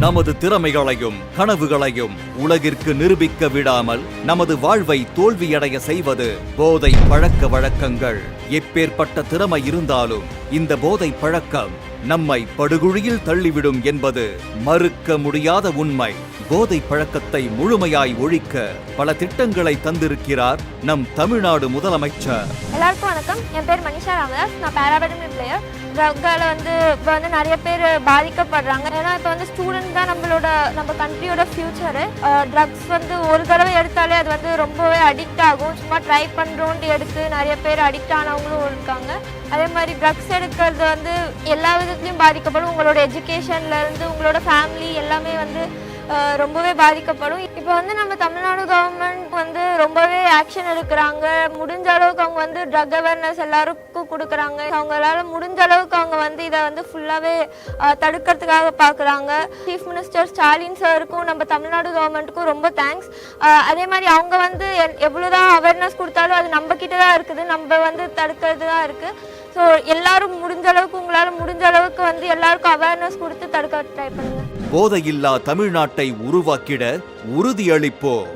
நமது திறமைகளையும் கனவுகளையும் உலகிற்கு நிரூபிக்க விடாமல் நமது வாழ்வை தோல்வியடைய செய்வது போதை பழக்க வழக்கங்கள். எப்பேற்பட்ட திறமை இருந்தாலும் இந்த போதை பழக்கம் நம்மை படுகுழியில் தள்ளிவிடும் என்பது மறுக்க முடியாத உண்மை. போதை பழக்கத்தை முழுமையாய் ஒழிக்க பல திட்டங்களை தந்திருக்கிறார் நம் தமிழ்நாடு முதலமைச்சர். எல்லாருக்கும் வணக்கம். என் பேர் மனிஷா ராமதாஸ். நான் பேராபேட்மிண்டன் பிளேயர். ட்ரக்கால இப்போ நிறைய பேர் பாதிக்கப்படுறாங்க. ஏன்னா இப்போ ஸ்டூடெண்ட் தான் நம்ம கண்ட்ரியோட ஃபியூச்சரு. ட்ரக்ஸ் ஒரு தடவை எடுத்தாலே அது ரொம்பவே அடிக்ட் ஆகும். சும்மா ட்ரை பண்ணுறோன்ட்டு எடுத்து நிறைய பேர் அடிக்ட் ஆனவங்களும் இருக்காங்க. அதே மாதிரி ட்ரக்ஸ் எடுக்கிறது எல்லா விதத்துலையும் பாதிக்கப்படும். உங்களோட எஜுகேஷன்லேருந்து உங்களோட ஃபேமிலி எல்லாமே ரொம்பவே பாதிக்கப்படும். இப்போ நம்ம தமிழ்நாடு கவர்மெண்ட் ரொம்பவே ஆக்ஷன் எடுக்கிறாங்க. முடிஞ்ச அளவுக்கு அவங்க ட்ரக் அவேர்னஸ் எல்லாருக்கும் கொடுக்குறாங்க. அவங்களால முடிஞ்ச அளவுக்கு அவங்க இதை ஃபுல்லாகவே தடுக்கிறதுக்காக பார்க்குறாங்க. சீஃப் மினிஸ்டர் ஸ்டாலின் சாருக்கும் நம்ம தமிழ்நாடு கவர்மெண்ட்டுக்கும் ரொம்ப தேங்க்ஸ். அதே மாதிரி அவங்க எவ்வளோதான் அவேர்னஸ் கொடுத்தாலும் அது நம்ம கிட்ட தான் இருக்குது. நம்ம தடுக்கிறது தான் இருக்குது. ஸோ எல்லாரும் முடிஞ்ச அளவுக்கு உங்களால் முடிஞ்ச அளவுக்கு எல்லாருக்கும் அவேர்னஸ் கொடுத்து தடுக்க ட்ரை பண்ணுங்க. போதையில்லா தமிழ்நாட்டை உருவாக்கிட உறுதியளிப்போம்.